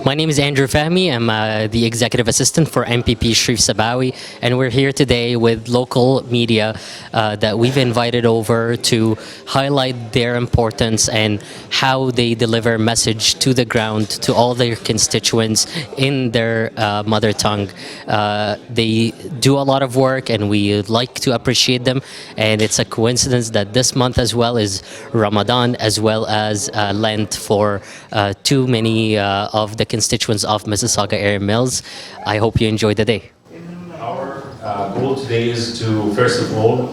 My name is Andrew Fahmy. I'm the executive assistant for MPP Sheref Sabawy, and we're here today with local media that we've invited over to highlight their importance and how they deliver message to the ground to all their constituents in their mother tongue. They do a lot of work, and we like to appreciate them. And it's a coincidence that this month as well is Ramadan, as well as Lent for too many of the constituents of Mississauga area mills. I hope you enjoy the day. Our goal today is to, first of all,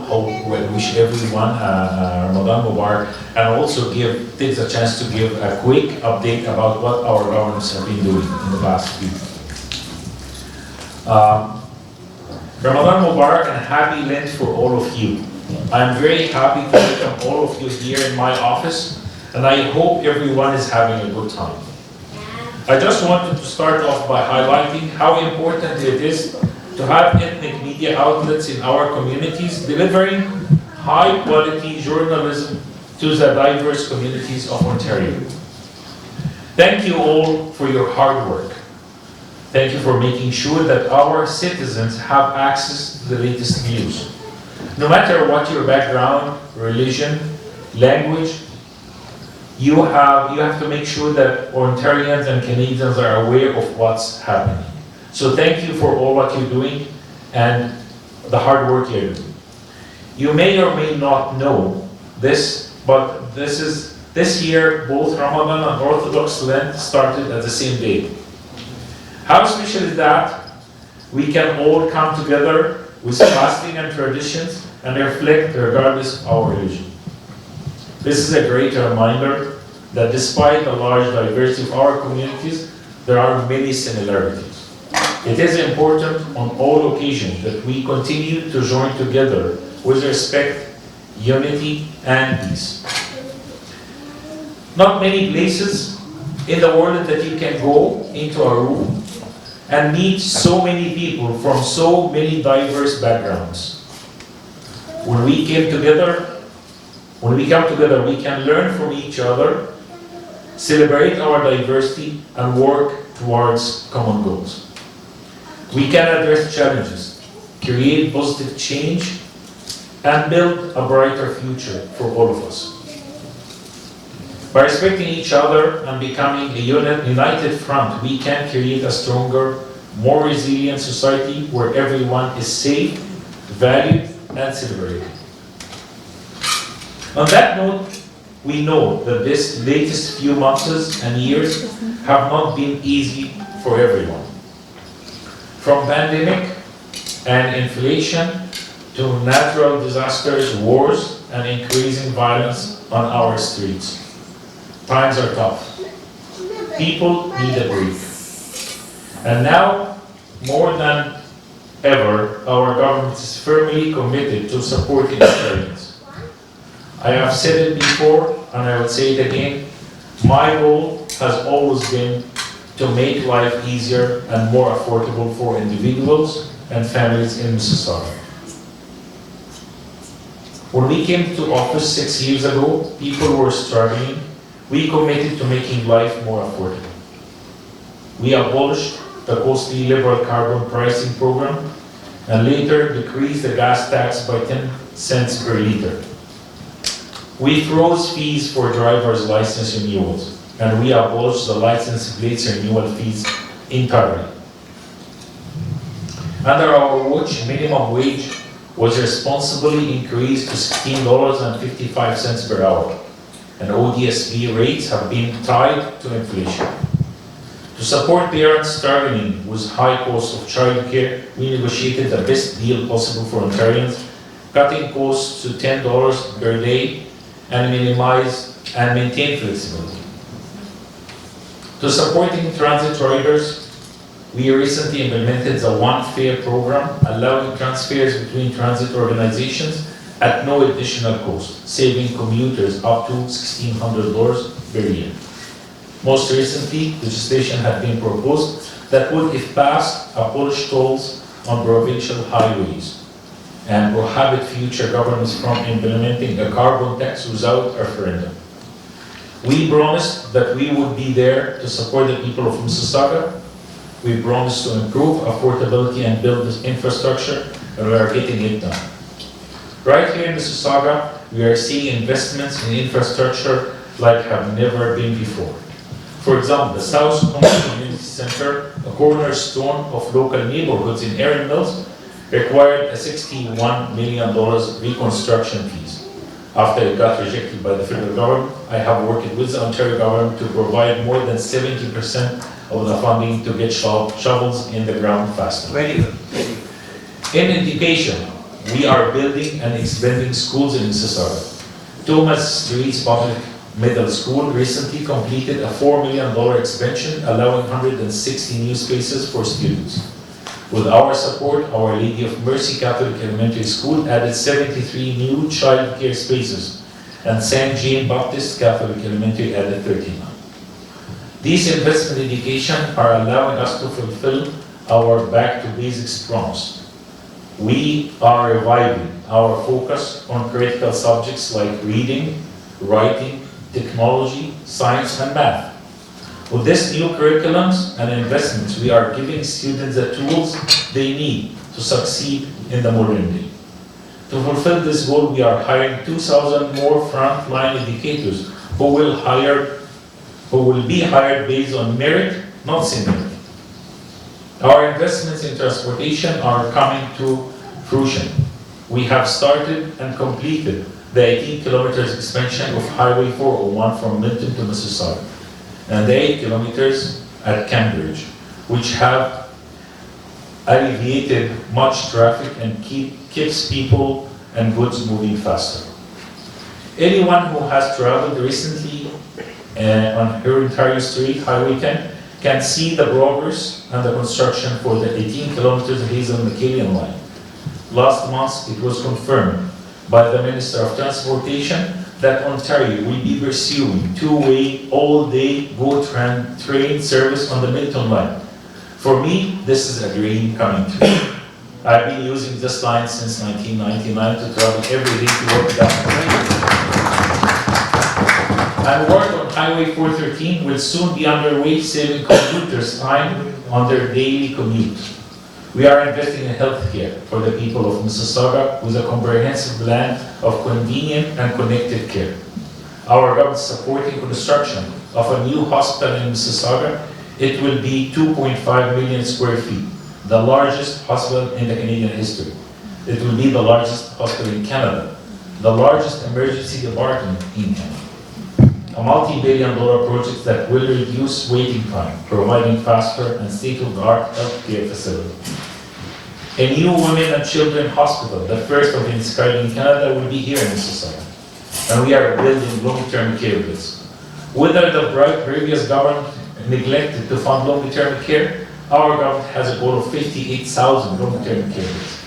wish everyone Ramadan Mubarak, and also take the chance to give a quick update about what our governments have been doing in the past week. Ramadan Mubarak and happy Lent for all of you. I'm very happy to welcome all of you here in my office, and I hope everyone is having a good time. I just wanted to start off by highlighting how important it is to have ethnic media outlets in our communities delivering high-quality journalism to the diverse communities of Ontario. Thank you all for your hard work. Thank you for making sure that our citizens have access to the latest news. No matter what your background, religion, language, you have to make sure that Ontarians and Canadians are aware of what's happening. So thank you for all what you're doing and the hard work you're doing. You may or may not know this, but this year both Ramadan and Orthodox Lent started at the same day. How special is that? We can all come together with fasting and traditions and reflect regardless of our religion. This is a great reminder that despite the large diversity of our communities, there are many similarities. It is important on all occasions that we continue to join together with respect, unity, and peace. Not many places in the world that you can go into a room and meet so many people from so many diverse backgrounds. When we come together, we can learn from each other, celebrate our diversity, and work towards common goals. We can address challenges, create positive change, and build a brighter future for all of us. By respecting each other and becoming a united front, we can create a stronger, more resilient society where everyone is safe, valued, and celebrated. On that note, we know that this latest few months and years have not been easy for everyone. From pandemic and inflation to natural disasters, wars, and increasing violence on our streets. Times are tough. People need a break. And now, more than ever, our government is firmly committed to supporting Ontarians. I have said it before, and I will say it again. My goal has always been to make life easier and more affordable for individuals and families in Mississauga. When we came to office 6 years ago, people were struggling. We committed to making life more affordable. We abolished the costly liberal carbon pricing program and later decreased the gas tax by 10 cents per liter. We froze fees for driver's license renewals, and we abolished the license plates renewal fees entirely. Under our watch, minimum wage was responsibly increased to $16.55 per hour, and ODSP rates have been tied to inflation. To support parents struggling with high costs of childcare, we negotiated the best deal possible for Ontarians, cutting costs to $10 per day and minimize and maintain flexibility. To supporting transit riders, we recently implemented the One Fare program, allowing transfers between transit organizations at no additional cost, saving commuters up to $1,600 per year. Most recently, legislation had been proposed that would, if passed, abolish tolls on provincial highways and prohibit future governments from implementing a carbon tax without a referendum. We promised that we would be there to support the people of Mississauga. We promised to improve affordability and build this infrastructure, and we are getting it done. Right here in Mississauga, we are seeing investments in infrastructure like have never been before. For example, the South Community Center, a cornerstone of local neighborhoods in Erin Mills, required a $61 million reconstruction fees. After it got rejected by the federal government, I have worked with the Ontario government to provide more than 70% of the funding to get shovels in the ground faster. Very good. In education, we are building and expanding schools in Mississauga. Thomas Street's Public Middle School recently completed a $4 million expansion, allowing 160 new spaces for students. With our support, Our Lady of Mercy Catholic Elementary School added 73 new child care spaces, and St. Jean Baptist Catholic Elementary added 39. These investments in education are allowing us to fulfill our Back to Basics promise. We are reviving our focus on critical subjects like reading, writing, technology, science, and math. With these new curriculums and investments, we are giving students the tools they need to succeed in the modern day. To fulfill this goal, we are hiring 2,000 more frontline educators who will be hired based on merit, not seniority. Our investments in transportation are coming to fruition. We have started and completed the 18 kilometers expansion of Highway 401 from Milton to Mississauga, and the 8 kilometers at Cambridge, which have alleviated much traffic and keeps people and goods moving faster. Anyone who has traveled recently on Ontario Street, Highway 10, can see the progress and the construction for the 18 kilometers Hazel-McKillian line. Last month, it was confirmed by the Minister of Transportation that Ontario will be pursuing two-way, all-day GO train service on the Milton line. For me, this is a dream coming true. I've been using this line since 1999 to travel every day to work down. And work on Highway 413 will soon be underway, saving commuters time on their daily commute. We are investing in healthcare for the people of Mississauga with a comprehensive plan of convenient and connected care. Our government is supporting construction of a new hospital in Mississauga. It will be 2.5 million square feet, the largest hospital in the Canadian history. It will be the largest hospital in Canada, the largest emergency department in Canada. A multi-billion-dollar project that will reduce waiting time, providing faster and state-of-the-art healthcare facility. A new women and children hospital, the first of its kind in Canada, will be here in Mississauga. And we are building long-term care beds. Whether the previous government neglected to fund long-term care, our government has a goal of 58,000 long-term care beds.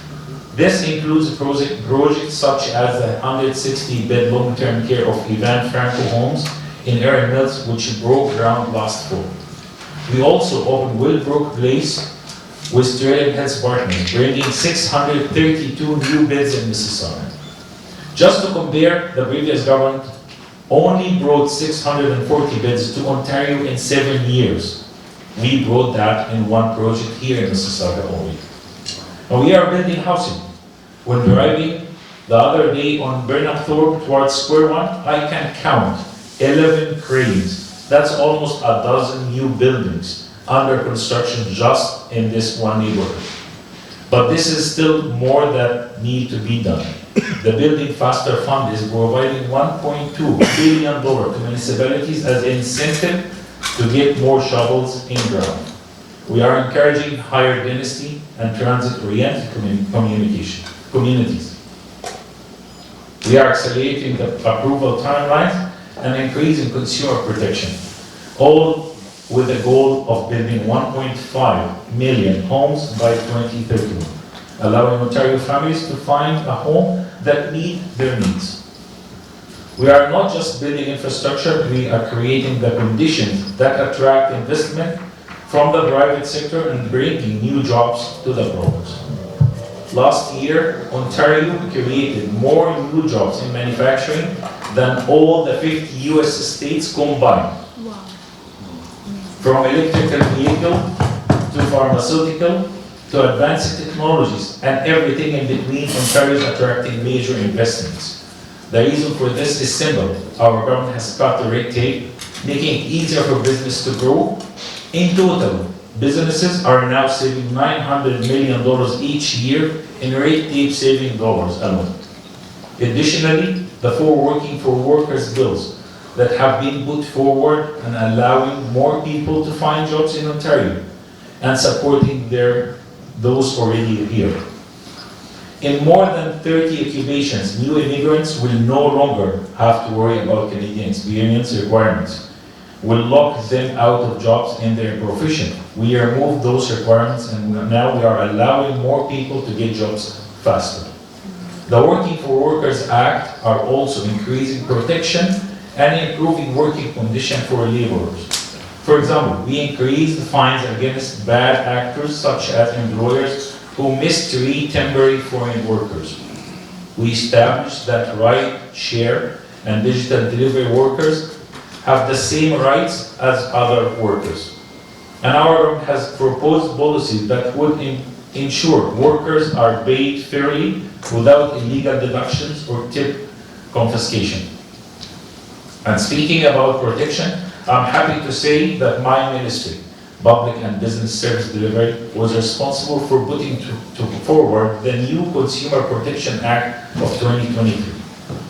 This includes projects such as the 160-bed long-term care of Ivan Franco homes in Erin Mills, which broke ground last fall. We also opened Willbrook Place with Australian Health Partners, bringing 632 new beds in Mississauga. Just to compare, the previous government only brought 640 beds to Ontario in 7 years. We brought that in one project here in Mississauga only. And we are building housing. When driving the other day on Bernard-Thorpe towards Square One, I can count 11 cranes. That's almost a dozen new buildings under construction just in this one neighborhood. But this is still more that need to be done. The Building Faster Fund is providing $1.2 billion to municipalities as an incentive to get more shovels in ground. We are encouraging higher density and transit-oriented communities. We are accelerating the approval timelines and increasing consumer protection, all with the goal of building 1.5 million homes by 2031, allowing Ontario families to find a home that meets their needs. We are not just building infrastructure, we are creating the conditions that attract investment from the private sector and bringing new jobs to the province. Last year, Ontario created more new jobs in manufacturing than all the 50 US states combined. Wow. From electrical vehicle to pharmaceutical to advanced technologies and everything in between, Ontario is attracting major investments. The reason for this is simple. Our government has cut the red tape, making it easier for business to grow. In total, businesses are now saving $900 million each year in red tape saving dollars alone. Additionally, the four working for workers bills that have been put forward and allowing more people to find jobs in Ontario and supporting those already here. In more than 30 occupations, new immigrants will no longer have to worry about Canadian experience requirements. We'll lock them out of jobs in their profession. We removed those requirements and now we are allowing more people to get jobs faster. The Working for Workers Act are also increasing protection and improving working conditions for laborers. For example, we increased the fines against bad actors such as employers who mistreat temporary foreign workers. We established that ride share and digital delivery workers have the same rights as other workers. And our government has proposed policies that would ensure workers are paid fairly without illegal deductions or tip confiscation. And speaking about protection, I'm happy to say that my ministry, Public and Business Service Delivery, was responsible for putting forward the new Consumer Protection Act of 2023.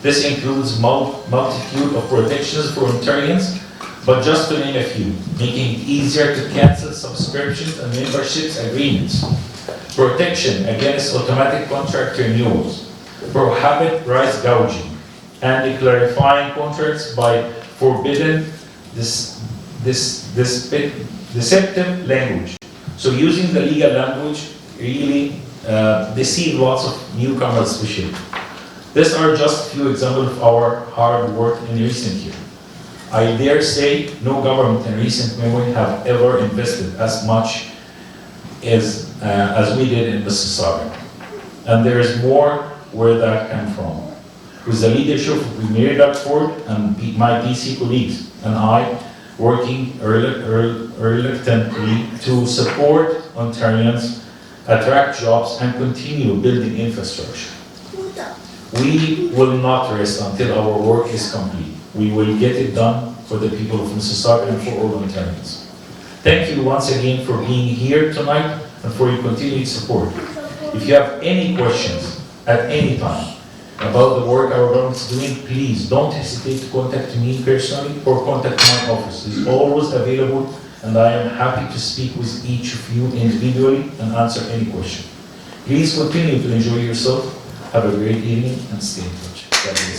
This includes multitude of protections for Ontarians, but just to name a few, making it easier to cancel subscriptions and memberships agreements, protection against automatic contract renewals, prohibit price gouging, and clarifying contracts by forbidding deceptive language. So using the legal language really deceive lots of newcomers especially. These are just a few examples of our hard work in recent years. I dare say no government in recent memory have ever invested as much as we did in Mississauga. And there is more where that came from. With the leadership of Premier Duckford and my PC colleagues and I working reluctantly to support Ontarians, attract jobs and continue building infrastructure. We will not rest until our work is complete. We will get it done for the people of Mississauga and for all Ontarians. Thank you once again for being here tonight and for your continued support. If you have any questions at any time about the work our government is doing, please don't hesitate to contact me personally or contact my office. It's always available and I am happy to speak with each of you individually and answer any question. Please continue to enjoy yourself. Have a great evening and stay in touch. God bless.